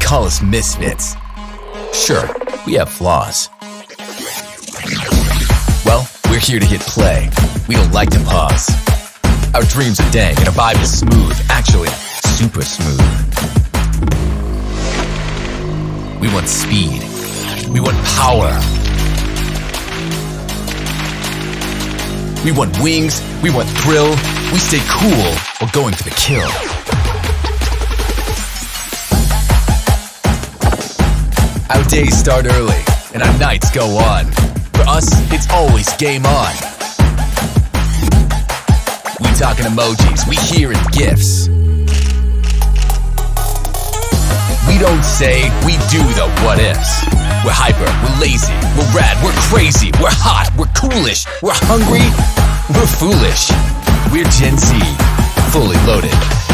call us misfits. Sure, we have flaws. Well, we're here to hit play. We don't like to pause. Our dreams are dang and our vibe is smooth. Actually, super smooth. We want speed. We want power. We want wings. We want thrill. We stay cool while going for the kill. Our days start early and our nights go on. For us, it's always game on. We talking emojis, we hearing gifs. We don't say, we do the what ifs. We're hyper, we're lazy, we're rad, we're crazy, we're hot, we're coolish, we're hungry, we're foolish. We're Gen Z, fully loaded.